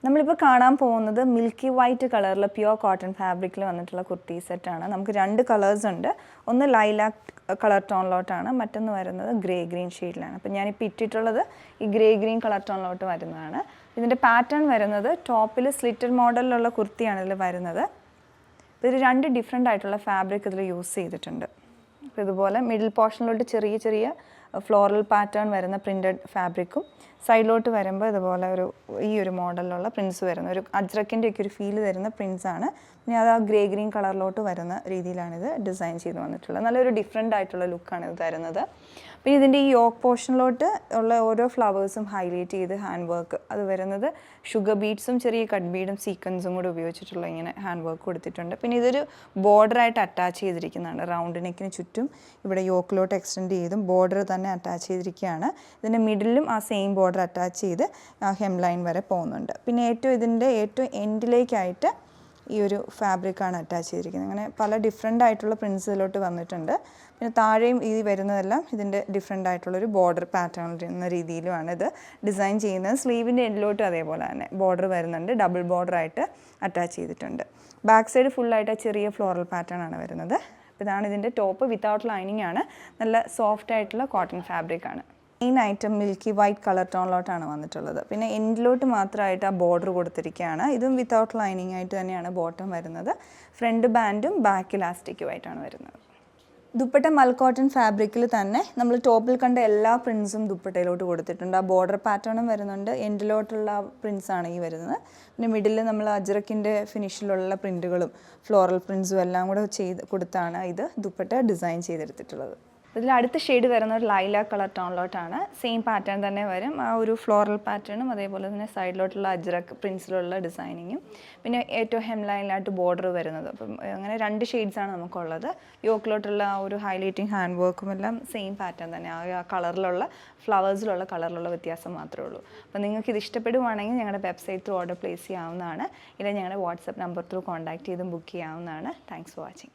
നമ്മളിപ്പോൾ കാണാൻ പോകുന്നത് മിൽക്കി വൈറ്റ് കളറിൽ പ്യുവർ കോട്ടൺ ഫാബ്രിക്കിൽ വന്നിട്ടുള്ള കുർത്തി സെറ്റാണ്. നമുക്ക് 2 കളേഴ്സ് ഉണ്ട്. ഒന്ന് ലൈലാക്ക് കളർ ടോണിലോട്ടാണ്, മറ്റൊന്ന് വരുന്നത് ഗ്രേ ഗ്രീൻ ഷെയ്ഡിലാണ്. അപ്പോൾ ഞാനിപ്പോൾ ഇട്ടിട്ടുള്ളത് ഈ ഗ്രേ ഗ്രീൻ കളർ ടോണിലോട്ട് വരുന്നതാണ്. ഇതിൻ്റെ പാറ്റേൺ വരുന്നത് ടോപ്പിൽ സ്ലിറ്റഡ് മോഡലിലുള്ള കുർത്തിയാണ് ഇതിൽ വരുന്നത്. അപ്പോൾ ഇത് 2 ഡിഫറെൻ്റ് ആയിട്ടുള്ള ഫാബ്രിക് ഇതിൽ യൂസ് ചെയ്തിട്ടുണ്ട്. അപ്പോൾ ഇതുപോലെ മിഡിൽ പോർഷനിലോട്ട് ചെറിയ ചെറിയ ഫ്ലോറൽ പാറ്റേൺ വരുന്ന പ്രിൻറ്റഡ് ഫാബ്രിക്കും സൈഡിലോട്ട് വരുമ്പോൾ ഇതുപോലെ ഈ ഒരു മോഡലിലുള്ള പ്രിൻസ് വരുന്ന ഒരു അജ്രക്കിൻ്റെ ഒക്കെ ഒരു ഫീൽ തരുന്ന പ്രിൻസാണ്. പിന്നെ അത് ആ ഗ്രേ ഗ്രീൻ കളറിലോട്ട് വരുന്ന രീതിയിലാണിത് ഡിസൈൻ ചെയ്ത് വന്നിട്ടുള്ളത്. നല്ലൊരു ഡിഫറെൻ്റ് ആയിട്ടുള്ള ലുക്കാണ് ഇത് തരുന്നത്. പിന്നെ ഇതിൻ്റെ ഈ യോക്ക് പോർഷനിലോട്ട് ഉള്ള ഓരോ ഫ്ലവേഴ്സും ഹൈലൈറ്റ് ചെയ്ത് ഹാൻഡ് വർക്ക് അത് വരുന്നത് ഷുഗർ ബീഡ്സും ചെറിയ കട്ട് ബീഡും സീക്വൻസും കൂടെ ഉപയോഗിച്ചിട്ടുള്ള ഇങ്ങനെ ഹാൻഡ് വർക്ക് കൊടുത്തിട്ടുണ്ട്. പിന്നെ ഇതൊരു ബോർഡറായിട്ട് അറ്റാച്ച് ചെയ്തിരിക്കുന്നതാണ്. റൗണ്ട് നെക്കിന് ചുറ്റും ഇവിടെ യോക്കിലോട്ട് എക്സ്റ്റെൻഡ് ചെയ്തും ബോർഡർ തന്നെ അറ്റാച്ച് ചെയ്തിരിക്കുകയാണ്. ഇതിൻ്റെ മിഡിലും ആ സെയിം ബോർഡർ അറ്റാച്ച് ചെയ്ത് ആ ഹെം ലൈൻ വരെ പോകുന്നുണ്ട്. പിന്നെ ഇതിൻ്റെ ഏറ്റവും എൻഡിലേക്കായിട്ട് ഈ ഒരു ഫാബ്രിക്കാണ് അറ്റാച്ച് ചെയ്തിരിക്കുന്നത്. അങ്ങനെ പല ഡിഫറെൻ്റ് ആയിട്ടുള്ള പ്രിൻസിലോട്ട് വന്നിട്ടുണ്ട്. പിന്നെ താഴെയും ഈ വരുന്നതെല്ലാം ഇതിൻ്റെ ഡിഫറെൻ്റ് ആയിട്ടുള്ളൊരു ബോർഡർ പാറ്റേൺ എന്ന രീതിയിലുമാണ് ഇത് ഡിസൈൻ ചെയ്യുന്നത്. സ്ലീവിൻ്റെ എൻഡിലോട്ടും അതേപോലെ തന്നെ ബോർഡർ വരുന്നുണ്ട്, ഡബിൾ ബോർഡറായിട്ട് അറ്റാച്ച് ചെയ്തിട്ടുണ്ട്. ബാക്ക് സൈഡ് ഫുള്ളായിട്ട് ചെറിയ ഫ്ലോറൽ പാറ്റേൺ ആണ് വരുന്നത്. അപ്പോൾ ഇതാണ് ഇതിൻ്റെ ടോപ്പ്. വിത്തൗട്ട് ലൈനിങ് ആണ്, നല്ല സോഫ്റ്റ് ആയിട്ടുള്ള കോട്ടൺ ഫാബ്രിക്കാണ്. Main item milky white colour ടോണിലോട്ടാണ് വന്നിട്ടുള്ളത്. പിന്നെ എൻഡിലോട്ട് മാത്രമായിട്ട് ആ ബോർഡർ കൊടുത്തിരിക്കുകയാണ്. ഇതും വിത്തൗട്ട് ലൈനിങ് ആയിട്ട് തന്നെയാണ് ബോട്ടം വരുന്നത്. ഫ്രണ്ട് ബാൻഡും ബാക്ക് ഇലാസ്റ്റിക്കുമായിട്ടാണ് വരുന്നത്. ദുപ്പട്ട മൽക്കോട്ടൺ ഫാബ്രിക്കിൽ തന്നെ നമ്മൾ ടോപ്പിൽ കണ്ട എല്ലാ പ്രിൻസും ദുപ്പട്ടയിലോട്ട് കൊടുത്തിട്ടുണ്ട്. ആ ബോർഡർ പാറ്റേണും വരുന്നുണ്ട്. എൻഡിലോട്ടുള്ള പ്രിൻസാണ് ഈ വരുന്നത്. പിന്നെ മിഡിൽ നമ്മൾ അജ്രക്കിൻ്റെ ഫിനിഷിലുള്ള പ്രിൻറ്റുകളും ഫ്ലോറൽ പ്രിൻസും എല്ലാം കൂടെ കൊടുത്താണ് ഇത് ദുപ്പട്ട ഡിസൈൻ ചെയ്തെടുത്തിട്ടുള്ളത്. ഇതിൽ അടുത്ത ഷെയ്ഡ് വരുന്ന ഒരു ലൈലാക്ക് കളർ ടോണിലോട്ടാണ്. സെയിം പാറ്റേൺ തന്നെ വരും. ആ ഒരു ഫ്ലോറൽ പാറ്റേണും അതേപോലെ തന്നെ സൈഡിലോട്ടുള്ള അജ്രക്ക് പ്രിൻസിലുള്ള ഡിസൈനിങ്ങും പിന്നെ ഏറ്റവും ഹെം ലൈനിലായിട്ട് ബോർഡർ വരുന്നത്. അപ്പം അങ്ങനെ 2 ഷെയ്ഡ്സാണ് നമുക്കുള്ളത്. യോക്കിലോട്ടുള്ള ആ ഒരു ഹൈലൈറ്റിങ് ഹാൻഡ് വർക്കും എല്ലാം സെയിം പാറ്റേൺ തന്നെ. ആ കളറിലുള്ള ഫ്ലവേഴ്സിലുള്ള കളറിലുള്ള വ്യത്യാസം മാത്രമേ ഉള്ളൂ. അപ്പോൾ നിങ്ങൾക്ക് ഇത് ഇഷ്ടപ്പെടുവാണെങ്കിൽ ഞങ്ങളുടെ വെബ്സൈറ്റ് ത്രൂ ഓർഡർ പ്ലേസ് ചെയ്യാവുന്നതാണ്. ഇല്ലെങ്കിൽ ഞങ്ങളുടെ വാട്സപ്പ് നമ്പർ ത്രൂ കോൺടാക്ട് ചെയ്തും ബുക്ക് ചെയ്യാവുന്നതാണ്. Thanks for watching.